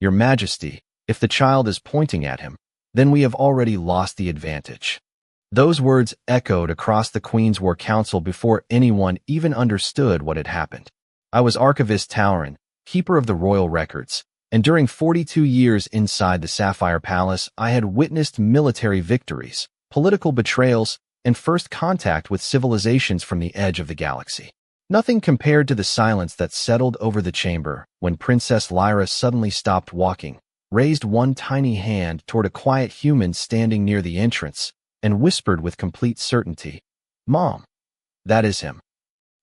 "Your Majesty, if the child is pointing at him, then we have already lost the advantage." Those words echoed across the Queen's War Council before anyone even understood what had happened. I was Archivist Tauren, keeper of the royal records, and during 42 years inside the Sapphire Palace, I had witnessed military victories, political betrayals, and first contact with civilizations from the edge of the galaxy. Nothing compared to the silence that settled over the chamber when Princess Lyra suddenly stopped walking, raised one tiny hand toward a quiet human standing near the entrance, and whispered with complete certainty, "Mom, that is him."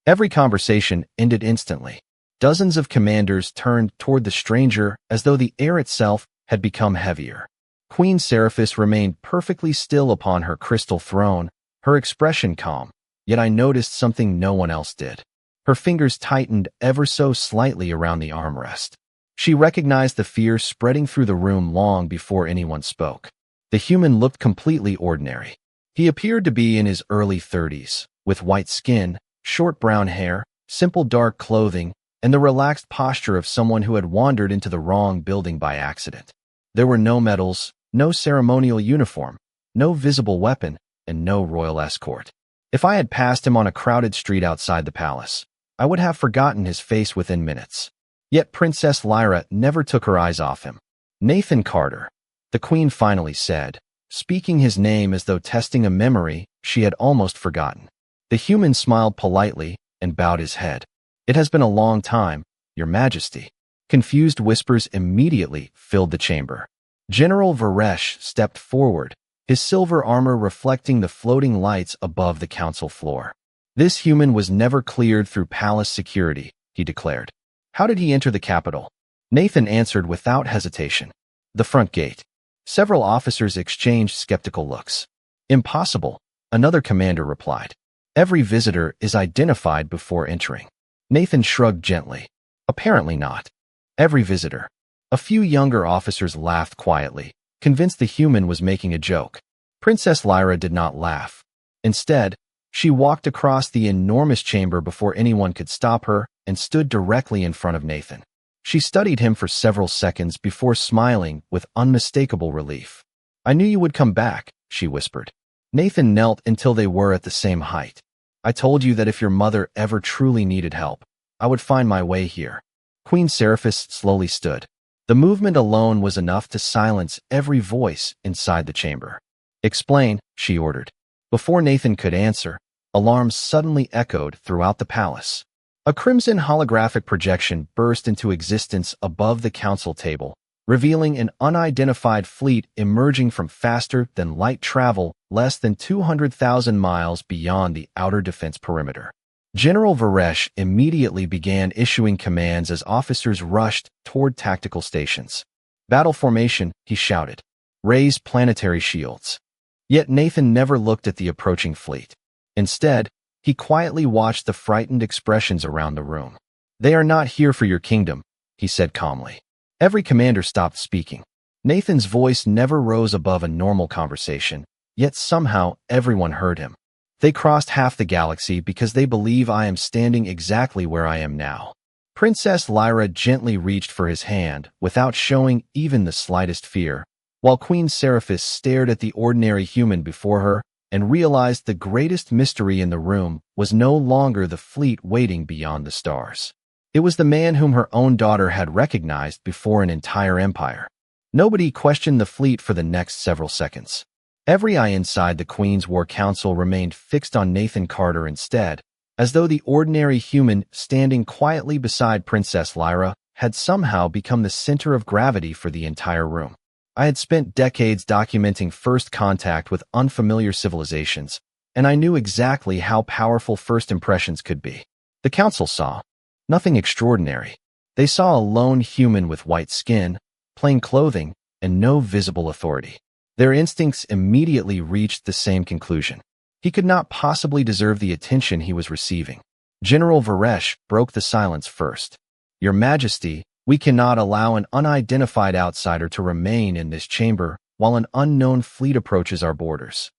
Every conversation ended instantly. Dozens of commanders turned toward the stranger as though the air itself had become heavier. Queen Seraphis remained perfectly still upon her crystal throne, her expression calm, yet I noticed something no one else did. Her fingers tightened ever so slightly around the armrest. She recognized the fear spreading through the room long before anyone spoke. The human looked completely ordinary. He appeared to be in his early 30s, with white skin, short brown hair, simple dark clothing, and the relaxed posture of someone who had wandered into the wrong building by accident. There were no medals, no ceremonial uniform, no visible weapon, and no royal escort. If I had passed him on a crowded street outside the palace, I would have forgotten his face within minutes. Yet Princess Lyra never took her eyes off him. "Nathan Carter," the Queen finally said, speaking his name as though testing a memory she had almost forgotten. The human smiled politely and bowed his head. "It has been a long time, Your Majesty." Confused whispers immediately filled the chamber. General Varesh stepped forward, his silver armor reflecting the floating lights above the council floor. "This human was never cleared through palace security," he declared. "How did he enter the capital?" Nathan answered without hesitation. "The front gate." Several officers exchanged skeptical looks. "Impossible," another commander replied. "Every visitor is identified before entering." Nathan shrugged gently. "Apparently not. Every visitor." A few younger officers laughed quietly, convinced the human was making a joke. Princess Lyra did not laugh. Instead, she walked across the enormous chamber before anyone could stop her and stood directly in front of Nathan. She studied him for several seconds before smiling with unmistakable relief. "I knew you would come back," she whispered. Nathan knelt until they were at the same height. "I told you that if your mother ever truly needed help, I would find my way here." Queen Seraphis slowly stood. The movement alone was enough to silence every voice inside the chamber. "Explain," she ordered. Before Nathan could answer, alarms suddenly echoed throughout the palace. A crimson holographic projection burst into existence above the council table, revealing an unidentified fleet emerging from faster-than-light travel less than 200,000 miles beyond the outer defense perimeter. General Varesh immediately began issuing commands as officers rushed toward tactical stations. "Battle formation," he shouted. "Raise planetary shields." Yet Nathan never looked at the approaching fleet. Instead, he quietly watched the frightened expressions around the room. "They are not here for your kingdom," he said calmly. Every commander stopped speaking. Nathan's voice never rose above a normal conversation, yet somehow everyone heard him. "They crossed half the galaxy because they believe I am standing exactly where I am now." Princess Lyra gently reached for his hand without showing even the slightest fear, while Queen Seraphis stared at the ordinary human before her and realized the greatest mystery in the room was no longer the fleet waiting beyond the stars. It was the man whom her own daughter had recognized before an entire empire. Nobody questioned the fleet for the next several seconds. Every eye inside the Queen's War Council remained fixed on Nathan Carter instead, as though the ordinary human standing quietly beside Princess Lyra had somehow become the center of gravity for the entire room. I had spent decades documenting first contact with unfamiliar civilizations, and I knew exactly how powerful first impressions could be. The council saw nothing extraordinary. They saw a lone human with white skin, plain clothing, and no visible authority. Their instincts immediately reached the same conclusion. He could not possibly deserve the attention he was receiving. General Varesh broke the silence first. "Your Majesty, we cannot allow an unidentified outsider to remain in this chamber while an unknown fleet approaches our borders."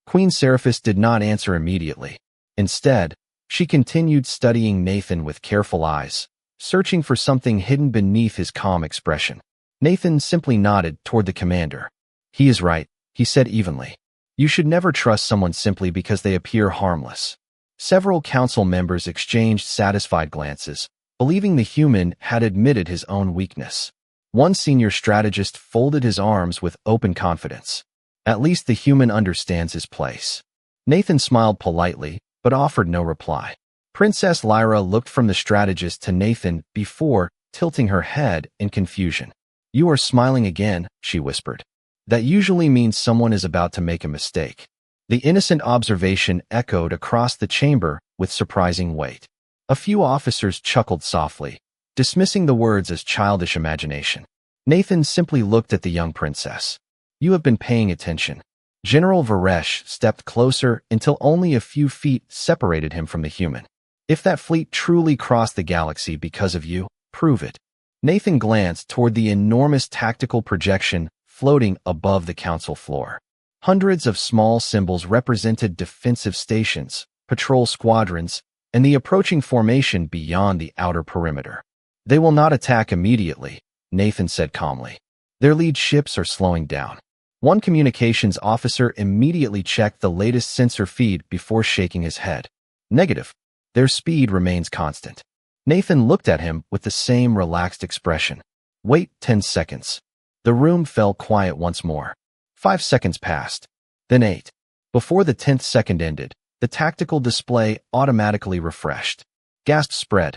Queen Seraphis did not answer immediately. Instead, she continued studying Nathan with careful eyes, searching for something hidden beneath his calm expression. Nathan simply nodded toward the commander. He is right, he said evenly. You should never trust someone simply because they appear harmless. Several council members exchanged satisfied glances, believing the human had admitted his own weakness. One senior strategist folded his arms with open confidence. At least the human understands his place. Nathan smiled politely, but offered no reply. Princess Lyra looked from the strategist to Nathan before tilting her head in confusion. You are smiling again, she whispered. That usually means someone is about to make a mistake. The innocent observation echoed across the chamber with surprising weight. A few officers chuckled softly, dismissing the words as childish imagination. Nathan simply looked at the young princess. You have been paying attention. General Varesh stepped closer until only a few feet separated him from the human. If that fleet truly crossed the galaxy because of you, prove it. Nathan glanced toward the enormous tactical projection floating above the council floor. Hundreds of small symbols represented defensive stations, patrol squadrons, and the approaching formation beyond the outer perimeter. They will not attack immediately, Nathan said calmly. Their lead ships are slowing down. One communications officer immediately checked the latest sensor feed before shaking his head. Negative. Their speed remains constant. Nathan looked at him with the same relaxed expression. Wait 10 seconds. The room fell quiet once more. 5 seconds passed. Then 8. Before the 10th second ended, the tactical display automatically refreshed. Gasps spread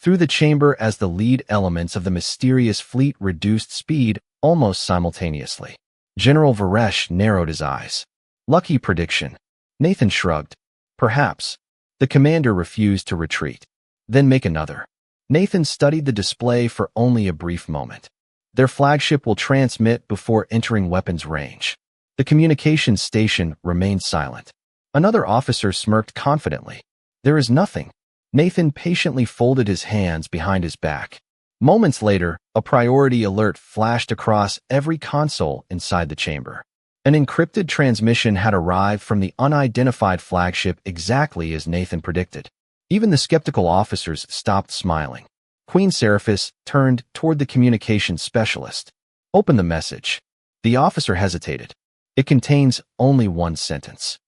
through the chamber as the lead elements of the mysterious fleet reduced speed almost simultaneously. General Varesh narrowed his eyes. Lucky prediction. Nathan shrugged. Perhaps. The commander refused to retreat. Then make another. Nathan studied the display for only a brief moment. Their flagship will transmit before entering weapons range. The communications station remained silent. Another officer smirked confidently. There is nothing. Nathan patiently folded his hands behind his back. Moments later, a priority alert flashed across every console inside the chamber. An encrypted transmission had arrived from the unidentified flagship exactly as Nathan predicted. Even the skeptical officers stopped smiling. Queen Seraphis turned toward the communications specialist. Open the message. The officer hesitated. It contains only one sentence.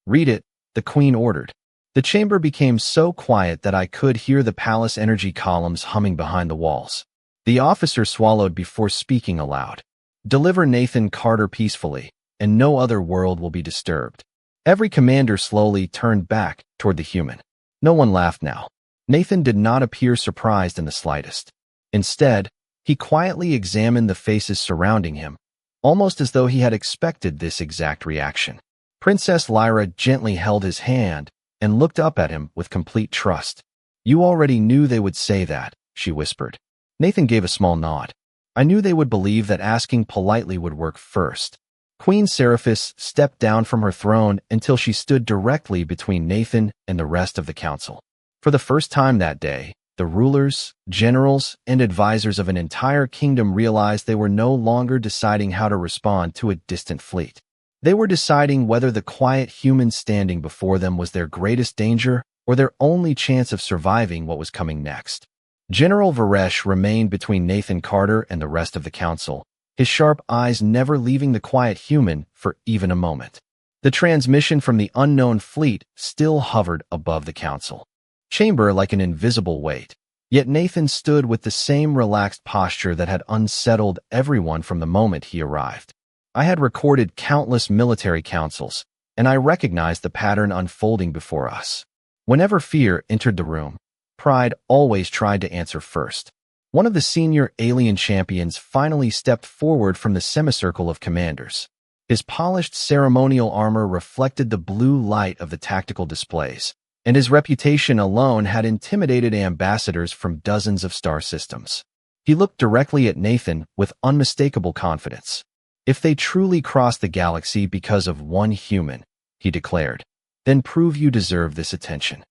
Read it, the queen ordered. The chamber became so quiet that I could hear the palace energy columns humming behind the walls. The officer swallowed before speaking aloud. Deliver Nathan Carter peacefully, and no other world will be disturbed. Every commander slowly turned back toward the human. No one laughed now. Nathan did not appear surprised in the slightest. Instead, he quietly examined the faces surrounding him, almost as though he had expected this exact reaction. Princess Lyra gently held his hand and looked up at him with complete trust. You already knew they would say that, she whispered. Nathan gave a small nod. I knew they would believe that asking politely would work first. Queen Seraphis stepped down from her throne until she stood directly between Nathan and the rest of the council. For the first time that day, the rulers, generals, and advisors of an entire kingdom realized they were no longer deciding how to respond to a distant fleet. They were deciding whether the quiet human standing before them was their greatest danger or their only chance of surviving what was coming next. General Varesh remained between Nathan Carter and the rest of the council, his sharp eyes never leaving the quiet human for even a moment. The transmission from the unknown fleet still hovered above the council chamber like an invisible weight. Yet Nathan stood with the same relaxed posture that had unsettled everyone from the moment he arrived. I had recorded countless military councils, and I recognized the pattern unfolding before us. Whenever fear entered the room, pride always tried to answer first. One of the senior alien champions finally stepped forward from the semicircle of commanders. His polished ceremonial armor reflected the blue light of the tactical displays, and his reputation alone had intimidated ambassadors from dozens of star systems. He looked directly at Nathan with unmistakable confidence. If they truly crossed the galaxy because of one human, he declared, then prove you deserve this attention.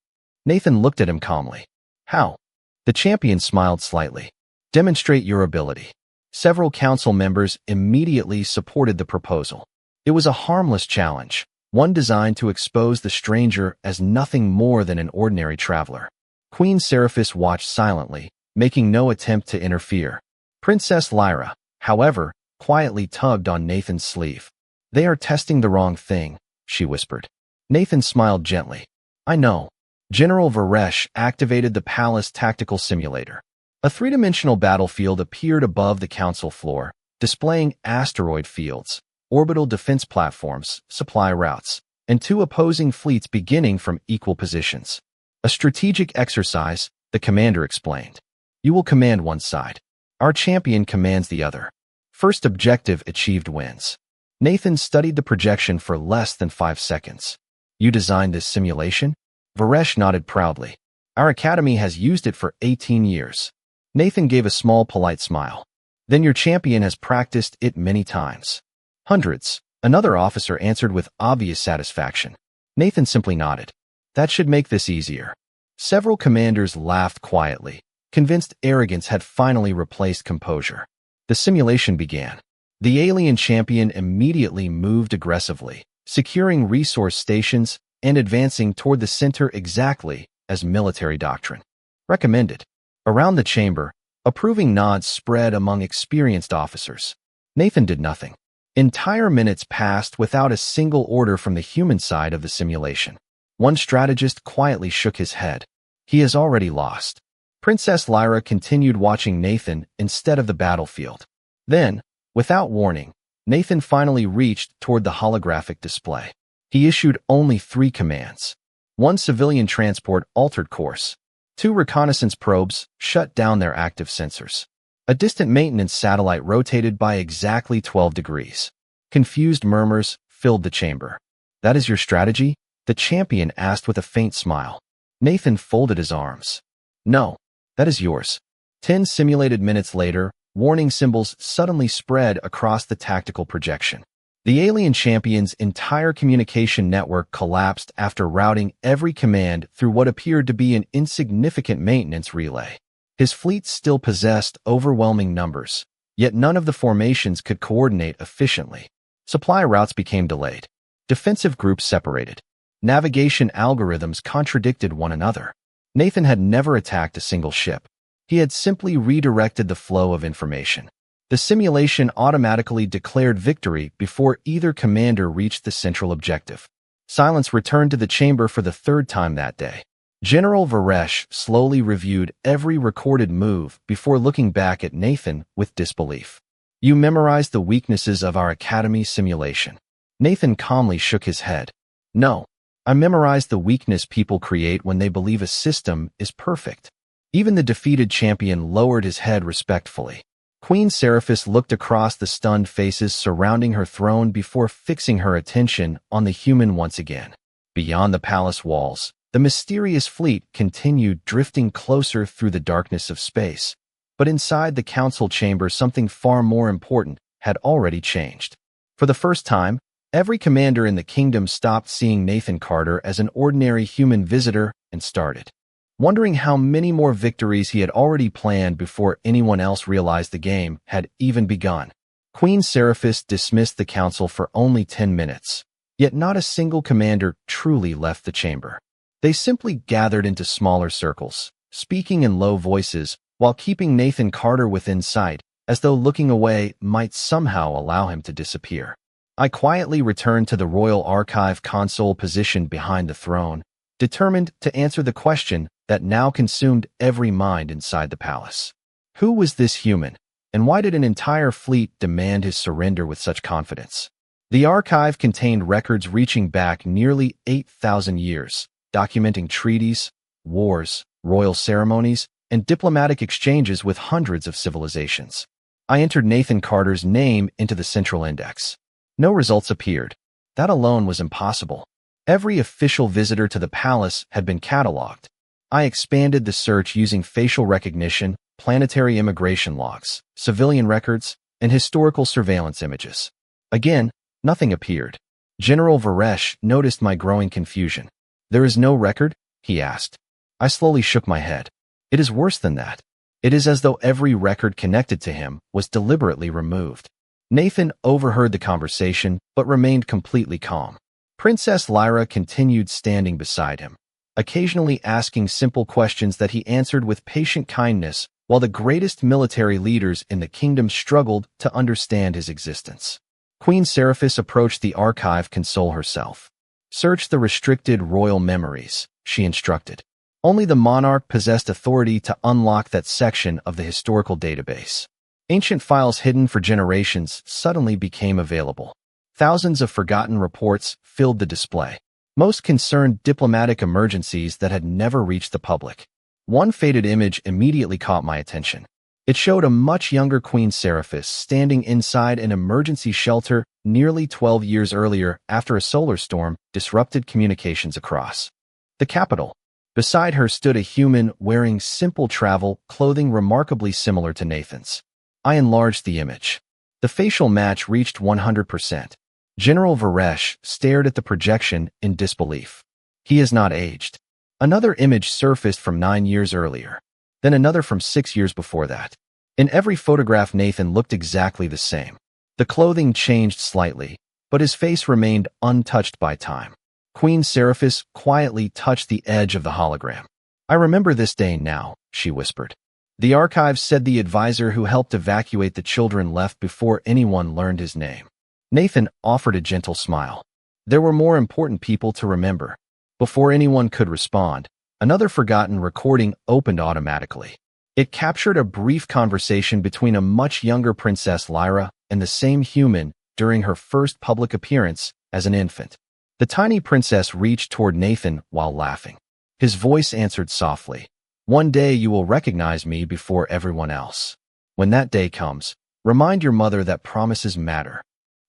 Nathan looked at him calmly. How? The champion smiled slightly. Demonstrate your ability. Several council members immediately supported the proposal. It was a harmless challenge, one designed to expose the stranger as nothing more than an ordinary traveler. Queen Seraphis watched silently, making no attempt to interfere. Princess Lyra, however, quietly tugged on Nathan's sleeve. "They are testing the wrong thing," she whispered. Nathan smiled gently. "I know." General Varesh activated the palace tactical simulator. A three-dimensional battlefield appeared above the council floor, displaying asteroid fields, orbital defense platforms, supply routes, and two opposing fleets beginning from equal positions. "A strategic exercise," the commander explained. "You will command one side. Our champion commands the other. First objective achieved wins." Nathan studied the projection for less than 5 seconds. "You designed this simulation?" Varesh nodded proudly. "Our academy has used it for 18 years. Nathan gave a small, polite smile. "Then your champion has practiced it many times." "Hundreds," another officer answered with obvious satisfaction. Nathan simply nodded. "That should make this easier." Several commanders laughed quietly, convinced arrogance had finally replaced composure. The simulation began. The alien champion immediately moved aggressively, securing resource stations and advancing toward the center exactly as military doctrine recommended. Around the chamber, approving nods spread among experienced officers. Nathan did nothing. Entire minutes passed without a single order from the human side of the simulation. One strategist quietly shook his head. He has already lost. Princess Lyra continued watching Nathan instead of the battlefield. Then, without warning, Nathan finally reached toward the holographic display. He issued only 3 commands. 1 civilian transport altered course. 2 reconnaissance probes shut down their active sensors. A distant maintenance satellite rotated by exactly 12 degrees. Confused murmurs filled the chamber. "That is your strategy?" the champion asked with a faint smile. Nathan folded his arms. "No, that is yours." 10 simulated minutes later, warning symbols suddenly spread across the tactical projection. The alien champion's entire communication network collapsed after routing every command through what appeared to be an insignificant maintenance relay. His fleet still possessed overwhelming numbers, yet none of the formations could coordinate efficiently. Supply routes became delayed. Defensive groups separated. Navigation algorithms contradicted one another. Nathan had never attacked a single ship. He had simply redirected the flow of information. The simulation automatically declared victory before either commander reached the central objective. Silence returned to the chamber for the 3rd time that day. General Varesh slowly reviewed every recorded move before looking back at Nathan with disbelief. "You memorized the weaknesses of our academy simulation." Nathan calmly shook his head. "No, I memorized the weakness people create when they believe a system is perfect." Even the defeated champion lowered his head respectfully. Queen Seraphis looked across the stunned faces surrounding her throne before fixing her attention on the human once again. Beyond the palace walls, the mysterious fleet continued drifting closer through the darkness of space. But inside the council chamber, something far more important had already changed. For the first time, every commander in the kingdom stopped seeing Nathan Carter as an ordinary human visitor and started wondering how many more victories he had already planned before anyone else realized the game had even begun. Queen Seraphis dismissed the council for only 10 minutes, yet not a single commander truly left the chamber. They simply gathered into smaller circles, speaking in low voices while keeping Nathan Carter within sight, as though looking away might somehow allow him to disappear. I quietly returned to the Royal Archive console positioned behind the throne, determined to answer the question that now consumed every mind inside the palace. Who was this human, and why did an entire fleet demand his surrender with such confidence? The archive contained records reaching back nearly 8,000 years, documenting treaties, wars, royal ceremonies, and diplomatic exchanges with hundreds of civilizations. I entered Nathan Carter's name into the central index. No results appeared. That alone was impossible. Every official visitor to the palace had been cataloged. I expanded the search using facial recognition, planetary immigration logs, civilian records, and historical surveillance images. Again, nothing appeared. General Varesh noticed my growing confusion. "There is no record?" he asked. I slowly shook my head. "It is worse than that. It is as though every record connected to him was deliberately removed." Nathan overheard the conversation, but remained completely calm. Princess Lyra continued standing beside him, occasionally asking simple questions that he answered with patient kindness while the greatest military leaders in the kingdom struggled to understand his existence. Queen Seraphis approached the archive console herself. Search the restricted royal memories, she instructed. Only the monarch possessed authority to unlock that section of the historical database. Ancient files hidden for generations suddenly became available. Thousands of forgotten reports filled the display. Most concerned diplomatic emergencies that had never reached the public. One faded image immediately caught my attention. It showed a much younger Queen Seraphis standing inside an emergency shelter nearly 12 years earlier after a solar storm disrupted communications across the capital. Beside her stood a human wearing simple travel clothing remarkably similar to Nathan's. I enlarged the image. The facial match reached 100%. General Varesh stared at the projection in disbelief. He has not aged. Another image surfaced from 9 years earlier. Then another from 6 years before that. In every photograph, Nathan looked exactly the same. The clothing changed slightly, but his face remained untouched by time. Queen Seraphis quietly touched the edge of the hologram. I remember this day now, she whispered. The archives said the advisor who helped evacuate the children left before anyone learned his name. Nathan offered a gentle smile. There were more important people to remember. Before anyone could respond, another forgotten recording opened automatically. It captured a brief conversation between a much younger Princess Lyra and the same human during her first public appearance as an infant. The tiny princess reached toward Nathan while laughing. His voice answered softly, "One day you will recognize me before everyone else. When that day comes, remind your mother that promises matter."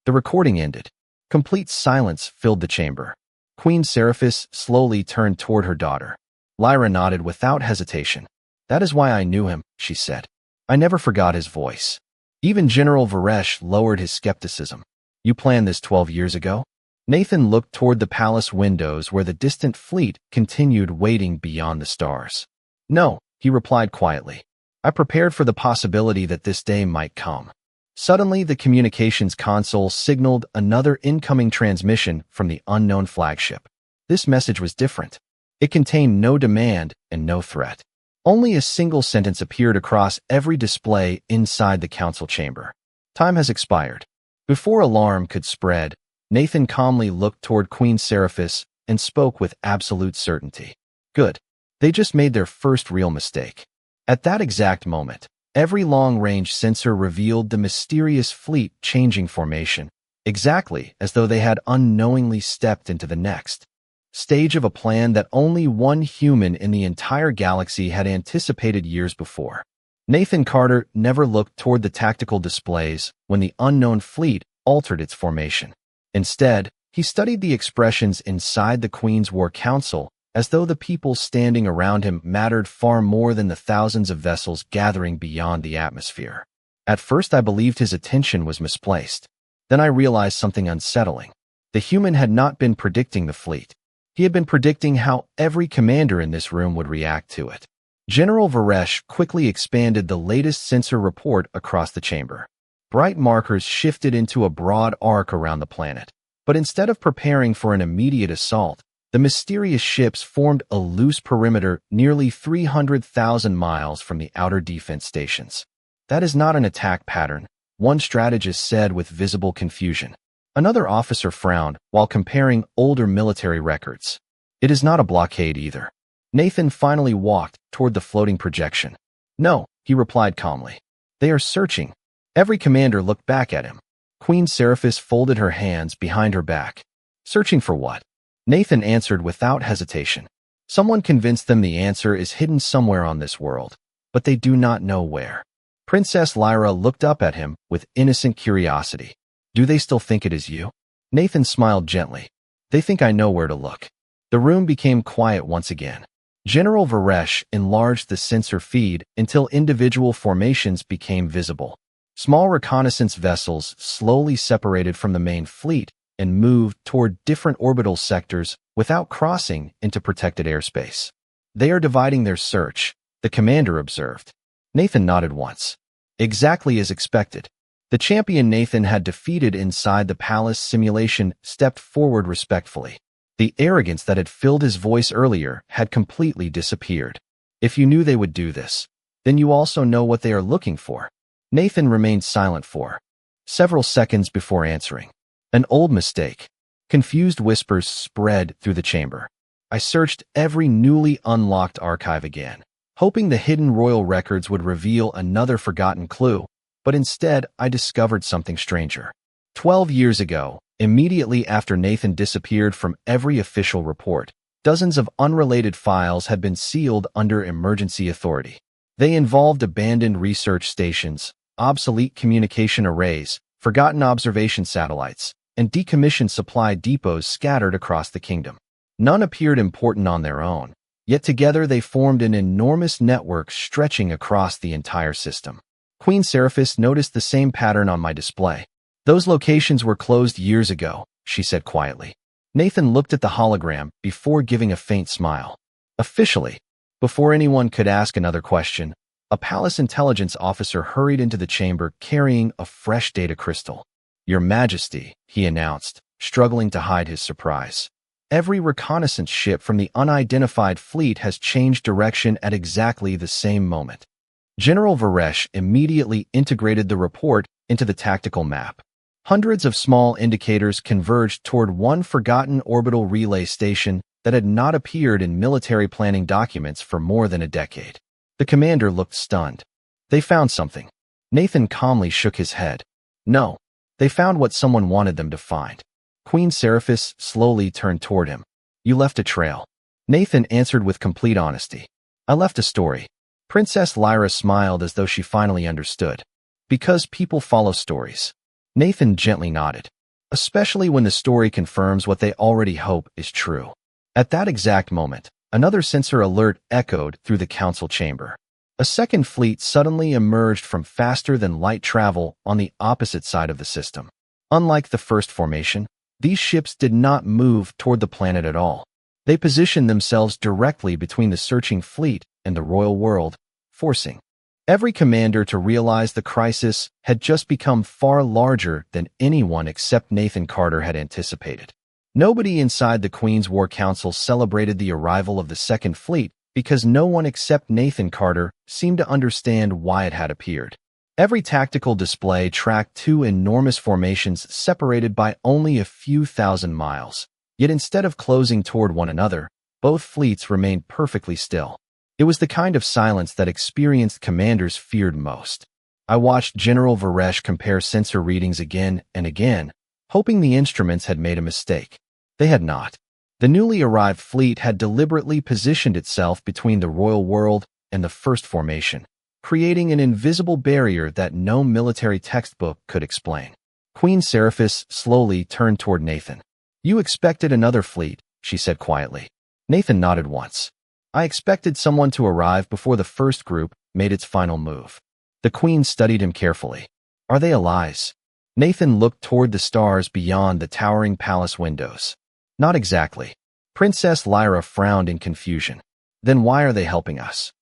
The recording ended. Complete silence filled the chamber. Queen Seraphis slowly turned toward her daughter. Lyra nodded without hesitation. "That is why I knew him," she said. I never forgot his voice. Even General Varesh lowered his skepticism. "You planned this 12 years ago?" Nathan looked toward the palace windows where the distant fleet continued waiting beyond the stars. "No," he replied quietly. "I prepared for the possibility that this day might come." Suddenly, the communications console signaled another incoming transmission from the unknown flagship. This message was different. It contained no demand and no threat. Only a single sentence appeared across every display inside the council chamber. "Time has expired." Before alarm could spread, Nathan calmly looked toward Queen Seraphis and spoke with absolute certainty. "Good. They just made their first real mistake." At that exact moment, every long-range sensor revealed the mysterious fleet changing formation, exactly as though they had unknowingly stepped into the next stage of a plan that only one human in the entire galaxy had anticipated years before. Nathan Carter never looked toward the tactical displays when the unknown fleet altered its formation. Instead, he studied the expressions inside the Queen's War Council as though the people standing around him mattered far more than the thousands of vessels gathering beyond the atmosphere. At first, I believed his attention was misplaced. Then I realized something unsettling. The human had not been predicting the fleet. He had been predicting how every commander in this room would react to it. General Varesh quickly expanded the latest sensor report across the chamber. Bright markers shifted into a broad arc around the planet. But instead of preparing for an immediate assault, the mysterious ships formed a loose perimeter nearly 300,000 miles from the outer defense stations. "That is not an attack pattern," one strategist said with visible confusion. Another officer frowned while comparing older military records. "It is not a blockade either." Nathan finally walked toward the floating projection. "No," he replied calmly. "They are searching." Every commander looked back at him. Queen Seraphis folded her hands behind her back. "Searching for what?" Nathan answered without hesitation. "Someone convinced them the answer is hidden somewhere on this world, but they do not know where." Princess Lyra looked up at him with innocent curiosity. "Do they still think it is you?" Nathan smiled gently. "They think I know where to look." The room became quiet once again. General Varesh enlarged the sensor feed until individual formations became visible. Small reconnaissance vessels slowly separated from the main fleet and moved toward different orbital sectors without crossing into protected airspace. "They are dividing their search," the commander observed. Nathan nodded once. Exactly as expected. The champion Nathan had defeated inside the palace simulation stepped forward respectfully. The arrogance that had filled his voice earlier had completely disappeared. "If you knew they would do this, Then you also know what they are looking for. Nathan remained silent for several seconds before answering. An old mistake. Confused whispers spread through the chamber. I searched every newly unlocked archive again, hoping the hidden royal records would reveal another forgotten clue, but instead I discovered something stranger. 12 years ago, immediately after Nathan disappeared from every official report, dozens of unrelated files had been sealed under emergency authority. They involved abandoned research stations, obsolete communication arrays, forgotten observation satellites, and decommissioned supply depots scattered across the kingdom. None appeared important on their own, yet together they formed an enormous network stretching across the entire system. Queen Seraphis noticed the same pattern on my display. Those locations were closed years ago, she said quietly. Nathan looked at the hologram before giving a faint smile. Officially, before anyone could ask another question, a palace intelligence officer hurried into the chamber carrying a fresh data crystal. Your Majesty, he announced, struggling to hide his surprise. Every reconnaissance ship from the unidentified fleet has changed direction at exactly the same moment. General Varesh immediately integrated the report into the tactical map. Hundreds of small indicators converged toward one forgotten orbital relay station that had not appeared in military planning documents for more than a decade. The commander looked stunned. They found something. Nathan calmly shook his head. No, they found what someone wanted them to find. Queen Seraphis slowly turned toward him. You left a trail. Nathan answered with complete honesty. I left a story. Princess Lyra smiled as though she finally understood. Because people follow stories. Nathan gently nodded. Especially when the story confirms what they already hope is true. At that exact moment, another sensor alert echoed through the council chamber. A second fleet suddenly emerged from faster-than-light travel on the opposite side of the system. Unlike the first formation, these ships did not move toward the planet at all. They positioned themselves directly between the searching fleet and the royal world, forcing every commander to realize the crisis had just become far larger than anyone except Nathan Carter had anticipated. Nobody inside the Queen's War Council celebrated the arrival of the Second Fleet because no one except Nathan Carter seemed to understand why it had appeared. Every tactical display tracked two enormous formations separated by only a few thousand miles. Yet instead of closing toward one another, both fleets remained perfectly still. It was the kind of silence that experienced commanders feared most. I watched General Varesh compare sensor readings again and again, hoping the instruments had made a mistake. They had not. The newly arrived fleet had deliberately positioned itself between the royal world and the first formation, creating an invisible barrier that no military textbook could explain. Queen Seraphis slowly turned toward Nathan. You expected another fleet, she said quietly. Nathan nodded once. I expected someone to arrive before the first group made its final move. The Queen studied him carefully. Are they allies? Nathan looked toward the stars beyond the towering palace windows. Not exactly. Princess Lyra frowned in confusion. Then why are they helping us?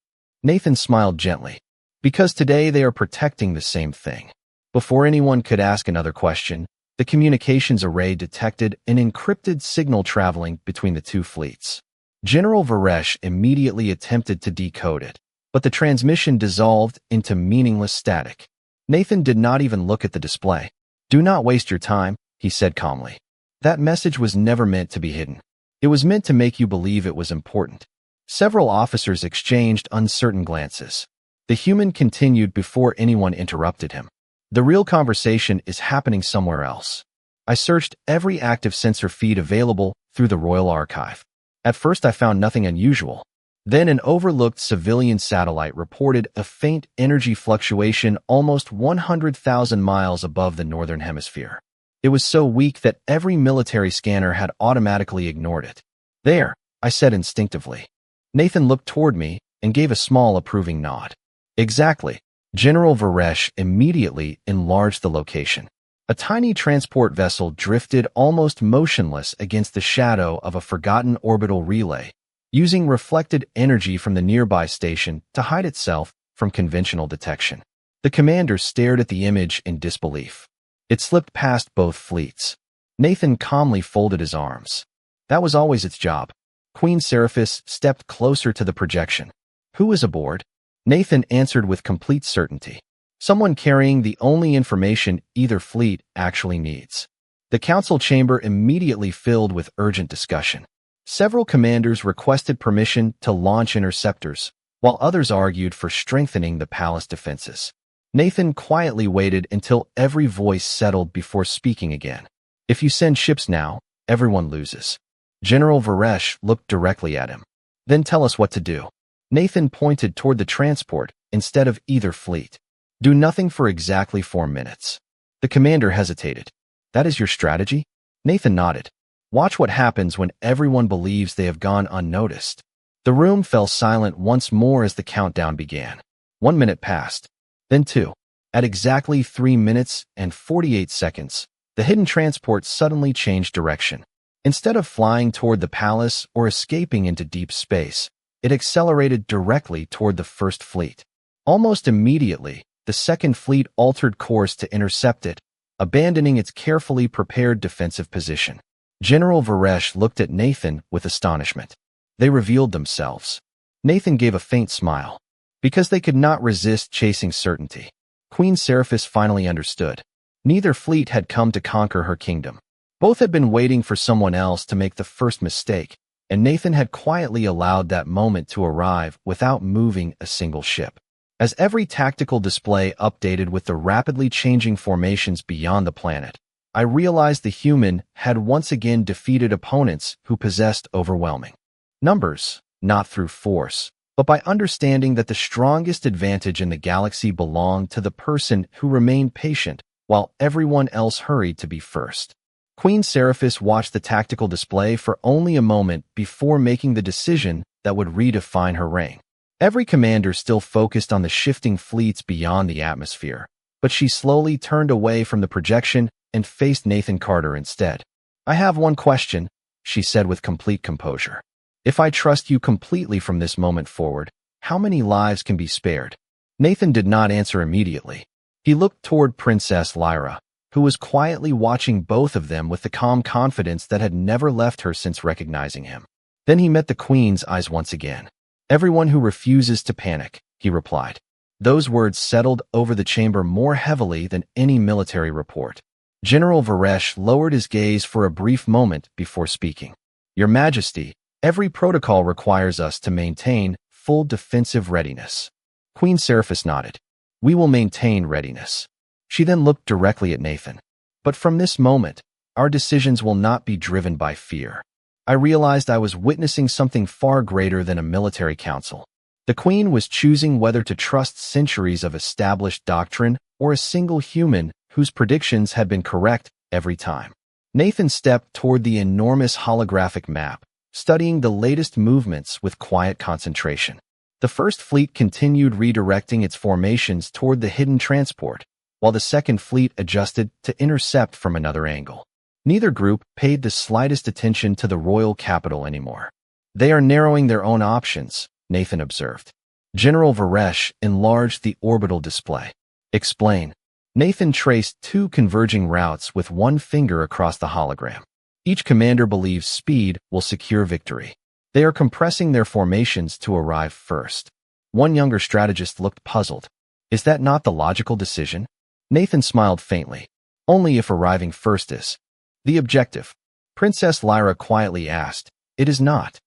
Nathan smiled gently. Because today they are protecting the same thing. Before anyone could ask another question, the communications array detected an encrypted signal traveling between the two fleets. General Varesh immediately attempted to decode it, but the transmission dissolved into meaningless static. Nathan did not even look at the display. Do not waste your time, he said calmly. That message was never meant to be hidden. It was meant to make you believe it was important. Several officers exchanged uncertain glances. The human continued before anyone interrupted him. The real conversation is happening somewhere else. I searched every active sensor feed available through the Royal Archive. At first I found nothing unusual. Then an overlooked civilian satellite reported a faint energy fluctuation almost 100,000 miles above the northern hemisphere. It was so weak that every military scanner had automatically ignored it. There, I said instinctively. Nathan looked toward me and gave a small approving nod. Exactly. General Varesh immediately enlarged the location. A tiny transport vessel drifted almost motionless against the shadow of a forgotten orbital relay, using reflected energy from the nearby station to hide itself from conventional detection. The commander stared at the image in disbelief. It slipped past both fleets. Nathan calmly folded his arms. That was always its job. Queen Seraphis stepped closer to the projection. Who is aboard? Nathan answered with complete certainty. Someone carrying the only information either fleet actually needs. The council chamber immediately filled with urgent discussion. Several commanders requested permission to launch interceptors, while others argued for strengthening the palace defenses. Nathan quietly waited until every voice settled before speaking again. If you send ships now, everyone loses. General Varesh looked directly at him. Then tell us what to do. Nathan pointed toward the transport instead of either fleet. Do nothing for exactly 4 minutes. The commander hesitated. That is your strategy? Nathan nodded. Watch what happens when everyone believes they have gone unnoticed. The room fell silent once more as the countdown began. 1 minute passed. Then 2. At exactly 3 minutes and 48 seconds, the hidden transport suddenly changed direction. Instead of flying toward the palace or escaping into deep space, it accelerated directly toward the first fleet. Almost immediately, the second fleet altered course to intercept it, abandoning its carefully prepared defensive position. General Varesh looked at Nathan with astonishment. They revealed themselves. Nathan gave a faint smile. Because they could not resist chasing certainty. Queen Seraphis finally understood. Neither fleet had come to conquer her kingdom. Both had been waiting for someone else to make the first mistake, and Nathan had quietly allowed that moment to arrive without moving a single ship. As every tactical display updated with the rapidly changing formations beyond the planet, I realized the human had once again defeated opponents who possessed overwhelming numbers, not through force, but by understanding that the strongest advantage in the galaxy belonged to the person who remained patient while everyone else hurried to be first. Queen Seraphis watched the tactical display for only a moment before making the decision that would redefine her reign. Every commander still focused on the shifting fleets beyond the atmosphere, but she slowly turned away from the projection and faced Nathan Carter instead. I have one question, she said with complete composure. If I trust you completely from this moment forward, how many lives can be spared? Nathan did not answer immediately. He looked toward Princess Lyra, who was quietly watching both of them with the calm confidence that had never left her since recognizing him. Then he met the Queen's eyes once again. Everyone who refuses to panic, he replied. Those words settled over the chamber more heavily than any military report. General Varesh lowered his gaze for a brief moment before speaking. Your Majesty, every protocol requires us to maintain full defensive readiness. Queen Seraphis nodded. We will maintain readiness. She then looked directly at Nathan. But from this moment, our decisions will not be driven by fear. I realized I was witnessing something far greater than a military council. The Queen was choosing whether to trust centuries of established doctrine or a single human whose predictions had been correct every time. Nathan stepped toward the enormous holographic map, studying the latest movements with quiet concentration. The first fleet continued redirecting its formations toward the hidden transport, while the second fleet adjusted to intercept from another angle. Neither group paid the slightest attention to the royal capital anymore. They are narrowing their own options, Nathan observed. General Varesh enlarged the orbital display. Explain. Nathan traced 2 converging routes with one finger across the hologram. Each commander believes speed will secure victory. They are compressing their formations to arrive first. One younger strategist looked puzzled. Is that not the logical decision? Nathan smiled faintly. Only if arriving first is the objective. Princess Lyra quietly asked. It is not.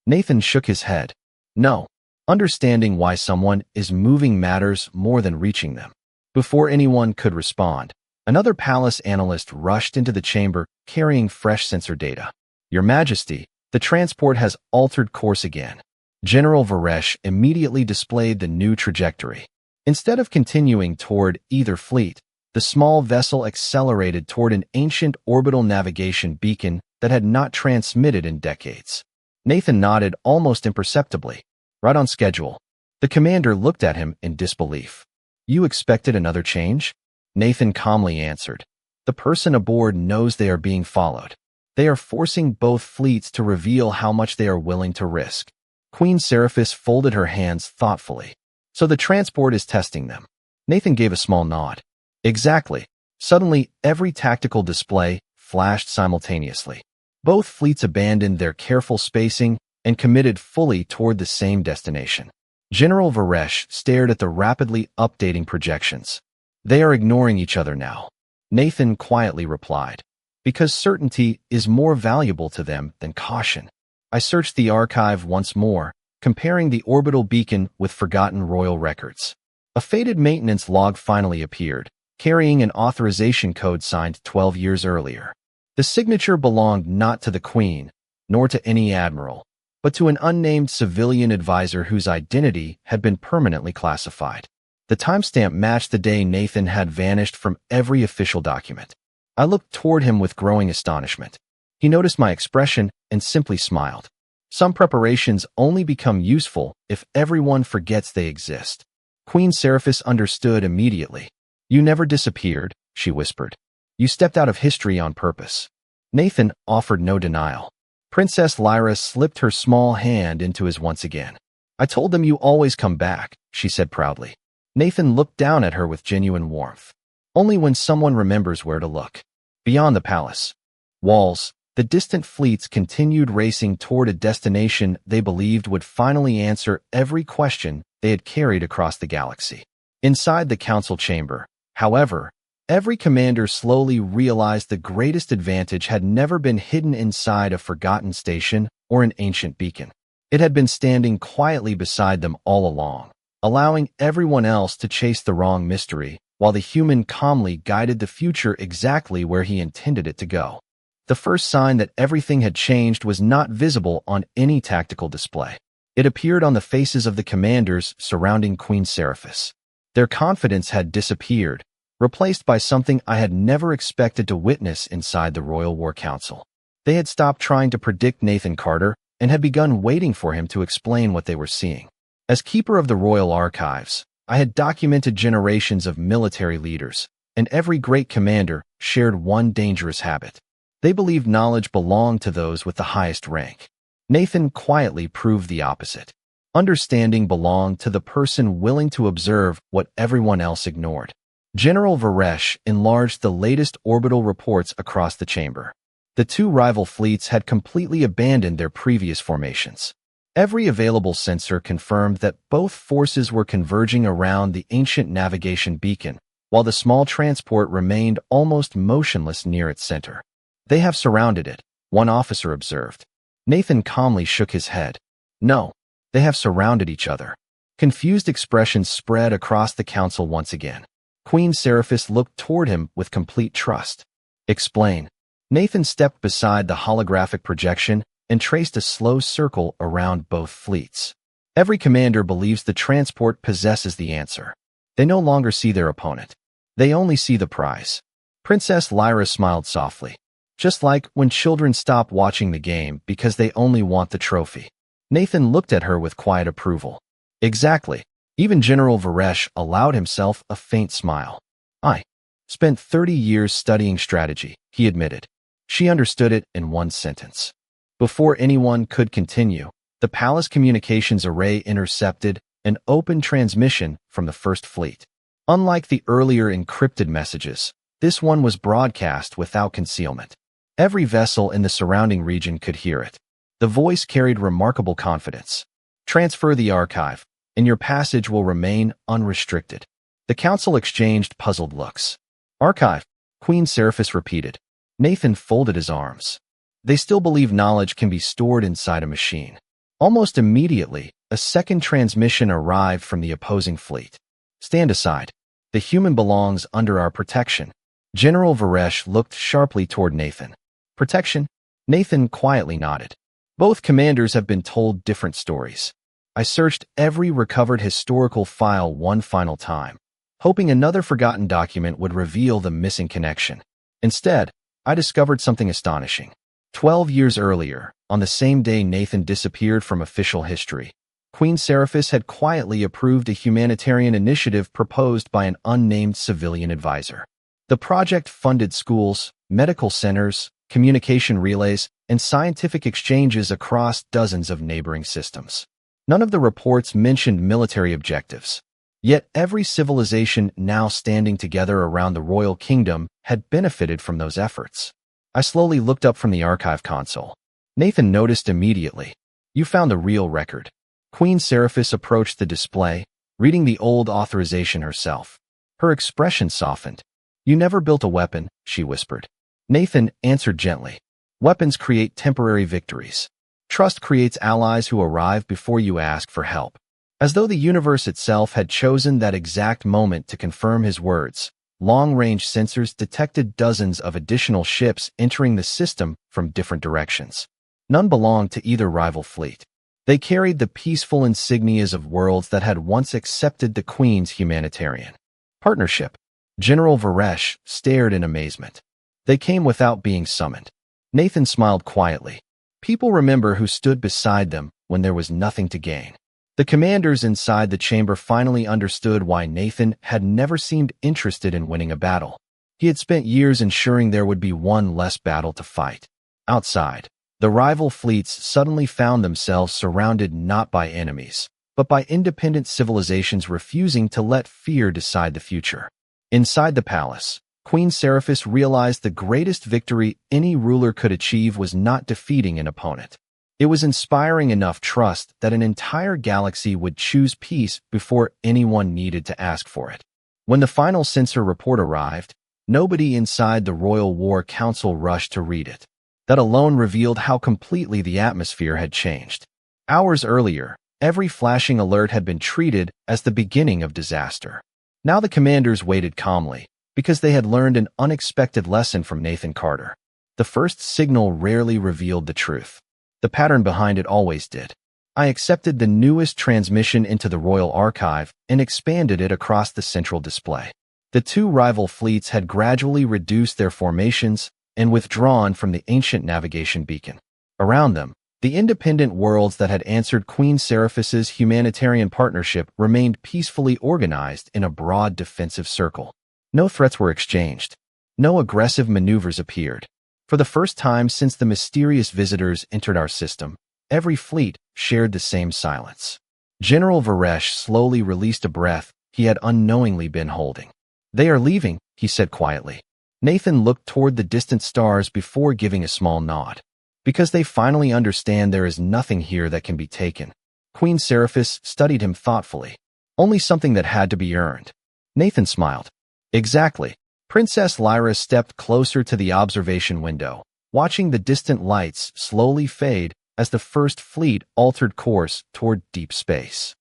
Nathan shook his head. No. Understanding why someone is moving matters more than reaching them. Before anyone could respond, another palace analyst rushed into the chamber carrying fresh sensor data. Your Majesty, the transport has altered course again. General Varesh immediately displayed the new trajectory. Instead of continuing toward either fleet, the small vessel accelerated toward an ancient orbital navigation beacon that had not transmitted in decades. Nathan nodded almost imperceptibly. Right on schedule. The commander looked at him in disbelief. You expected another change? Nathan calmly answered. The person aboard knows they are being followed. They are forcing both fleets to reveal how much they are willing to risk. Queen Seraphis folded her hands thoughtfully. So the transport is testing them. Nathan gave a small nod. Exactly. Suddenly, every tactical display flashed simultaneously. Both fleets abandoned their careful spacing and committed fully toward the same destination. General Varesh stared at the rapidly updating projections. They are ignoring each other now. Nathan quietly replied, because certainty is more valuable to them than caution. I searched the archive once more, comparing the orbital beacon with forgotten royal records. A faded maintenance log finally appeared, carrying an authorization code signed 12 years earlier. The signature belonged not to the Queen, nor to any admiral, but to an unnamed civilian advisor whose identity had been permanently classified. The timestamp matched the day Nathan had vanished from every official document. I looked toward him with growing astonishment. He noticed my expression and simply smiled. Some preparations only become useful if everyone forgets they exist. Queen Seraphis understood immediately. You never disappeared, she whispered. You stepped out of history on purpose. Nathan offered no denial. Princess Lyra slipped her small hand into his once again. I told them you always come back, she said proudly. Nathan looked down at her with genuine warmth. Only when someone remembers where to look. Beyond the palace walls, the distant fleets continued racing toward a destination they believed would finally answer every question they had carried across the galaxy. Inside the council chamber, however, every commander slowly realized the greatest advantage had never been hidden inside a forgotten station or an ancient beacon. It had been standing quietly beside them all along, allowing everyone else to chase the wrong mystery, while the human calmly guided the future exactly where he intended it to go. The first sign that everything had changed was not visible on any tactical display. It appeared on the faces of the commanders surrounding Queen Seraphis. Their confidence had disappeared, replaced by something I had never expected to witness inside the Royal War Council. They had stopped trying to predict Nathan Carter and had begun waiting for him to explain what they were seeing. As keeper of the Royal Archives, I had documented generations of military leaders, and every great commander shared one dangerous habit. They believed knowledge belonged to those with the highest rank. Nathan quietly proved the opposite. Understanding belonged to the person willing to observe what everyone else ignored. General Varesh enlarged the latest orbital reports across the chamber. The two rival fleets had completely abandoned their previous formations. Every available sensor confirmed that both forces were converging around the ancient navigation beacon, while the small transport remained almost motionless near its center. They have surrounded it, one officer observed. Nathan calmly shook his head. No, they have surrounded each other. Confused expressions spread across the council once again. Queen Seraphis looked toward him with complete trust. Explain. Nathan stepped beside the holographic projection and traced a slow circle around both fleets. Every commander believes the transport possesses the answer. They no longer see their opponent. They only see the prize. Princess Lyra smiled softly. Just like when children stop watching the game because they only want the trophy. Nathan looked at her with quiet approval. Exactly. Even General Varesh allowed himself a faint smile. I spent 30 years studying strategy, he admitted. She understood it in one sentence. Before anyone could continue, the palace communications array intercepted an open transmission from the First Fleet. Unlike the earlier encrypted messages, this one was broadcast without concealment. Every vessel in the surrounding region could hear it. The voice carried remarkable confidence. Transfer the archive, and your passage will remain unrestricted. The council exchanged puzzled looks. Archive, Queen Seraphis repeated. Nathan folded his arms. They still believe knowledge can be stored inside a machine. Almost immediately, a second transmission arrived from the opposing fleet. Stand aside. The human belongs under our protection. General Varesh looked sharply toward Nathan. Protection? Nathan quietly nodded. Both commanders have been told different stories. I searched every recovered historical file one final time, hoping another forgotten document would reveal the missing connection. Instead, I discovered something astonishing. 12 years earlier, on the same day Nathan disappeared from official history, Queen Seraphis had quietly approved a humanitarian initiative proposed by an unnamed civilian advisor. The project funded schools, medical centers, communication relays, and scientific exchanges across dozens of neighboring systems. None of the reports mentioned military objectives. Yet every civilization now standing together around the royal kingdom had benefited from those efforts. I slowly looked up from the archive console. Nathan noticed immediately. You found the real record. Queen Seraphis approached the display, reading the old authorization herself. Her expression softened. "You never built a weapon," she whispered. Nathan answered gently. "Weapons create temporary victories. Trust creates allies who arrive before you ask for help." As though the universe itself had chosen that exact moment to confirm his words, long-range sensors detected dozens of additional ships entering the system from different directions. None belonged to either rival fleet. They carried the peaceful insignias of worlds that had once accepted the Queen's humanitarian partnership. General Varesh stared in amazement. They came without being summoned. Nathan smiled quietly. People remember who stood beside them when there was nothing to gain. The commanders inside the chamber finally understood why Nathan had never seemed interested in winning a battle. He had spent years ensuring there would be one less battle to fight. Outside, the rival fleets suddenly found themselves surrounded not by enemies, but by independent civilizations refusing to let fear decide the future. Inside the palace, Queen Seraphis realized the greatest victory any ruler could achieve was not defeating an opponent. It was inspiring enough trust that an entire galaxy would choose peace before anyone needed to ask for it. When the final censor report arrived, nobody inside the Royal War Council rushed to read it. That alone revealed how completely the atmosphere had changed. Hours earlier, every flashing alert had been treated as the beginning of disaster. Now the commanders waited calmly, because they had learned an unexpected lesson from Nathan Carter. The first signal rarely revealed the truth. The pattern behind it always did. I accepted the newest transmission into the Royal Archive and expanded it across the central display. The two rival fleets had gradually reduced their formations and withdrawn from the ancient navigation beacon. Around them, the independent worlds that had answered Queen Seraphis's humanitarian partnership remained peacefully organized in a broad defensive circle. No threats were exchanged. No aggressive maneuvers appeared. For the first time since the mysterious visitors entered our system, every fleet shared the same silence. General Varesh slowly released a breath he had unknowingly been holding. "They are leaving," he said quietly. Nathan looked toward the distant stars before giving a small nod. "Because they finally understand there is nothing here that can be taken." Queen Seraphis studied him thoughtfully. "Only something that had to be earned." Nathan smiled. "Exactly." Princess Lyra stepped closer to the observation window, watching the distant lights slowly fade as the first fleet altered course toward deep space.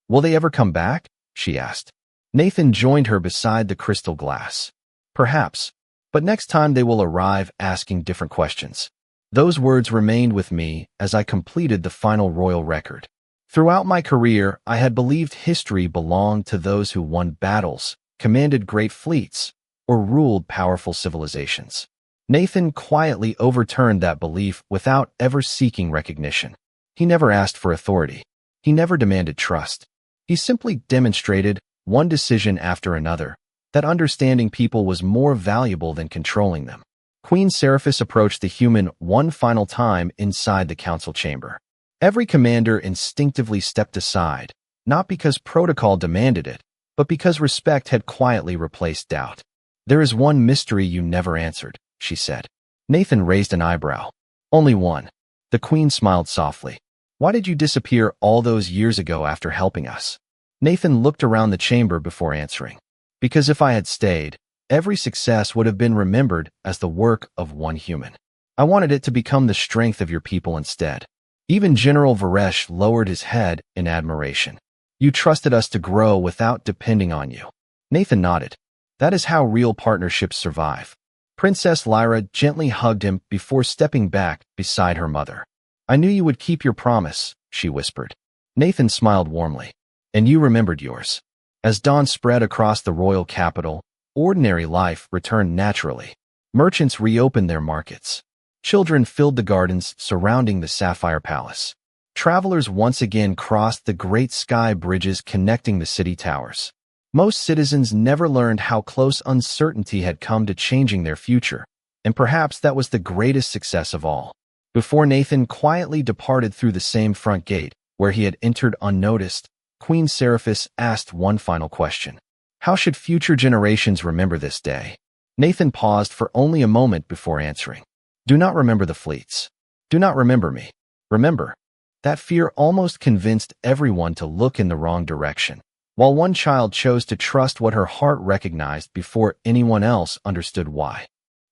"Will they ever come back?" she asked. Nathan joined her beside the crystal glass. "Perhaps, but next time they will arrive asking different questions." Those words remained with me as I completed the final royal record. Throughout my career, I had believed history belonged to those who won battles, commanded great fleets, or ruled powerful civilizations. Nathan quietly overturned that belief without ever seeking recognition. He never asked for authority. He never demanded trust. He simply demonstrated, one decision after another, that understanding people was more valuable than controlling them. Queen Seraphis approached the human one final time inside the council chamber. Every commander instinctively stepped aside, not because protocol demanded it, but because respect had quietly replaced doubt. "There is one mystery you never answered," she said. Nathan raised an eyebrow. "Only one." The Queen smiled softly. "Why did you disappear all those years ago after helping us?" Nathan looked around the chamber before answering. "Because if I had stayed, every success would have been remembered as the work of one human. I wanted it to become the strength of your people instead." Even General Varesh lowered his head in admiration. "You trusted us to grow without depending on you." Nathan nodded. "That is how real partnerships survive." Princess Lyra gently hugged him before stepping back beside her mother. "I knew you would keep your promise," she whispered. Nathan smiled warmly. "And you remembered yours." As dawn spread across the royal capital, ordinary life returned naturally. Merchants reopened their markets. Children filled the gardens surrounding the Sapphire Palace. Travelers once again crossed the great sky bridges connecting the city towers. Most citizens never learned how close uncertainty had come to changing their future, and perhaps that was the greatest success of all. Before Nathan quietly departed through the same front gate, where he had entered unnoticed, Queen Seraphis asked one final question. How should future generations remember this day? Nathan paused for only a moment before answering. Do not remember the fleets. Do not remember me. Remember That fear almost convinced everyone to look in the wrong direction, while one child chose to trust what her heart recognized before anyone else understood why.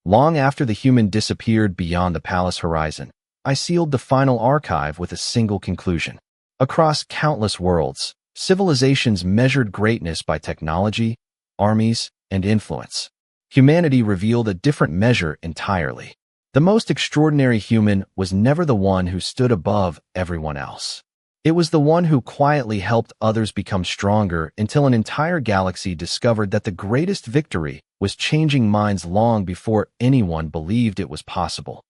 Long after the human disappeared beyond the palace horizon, I sealed the final archive with a single conclusion. Across countless worlds, civilizations measured greatness by technology, armies, and influence. Humanity revealed a different measure entirely. The most extraordinary human was never the one who stood above everyone else. It was the one who quietly helped others become stronger until an entire galaxy discovered that the greatest victory was changing minds long before anyone believed it was possible.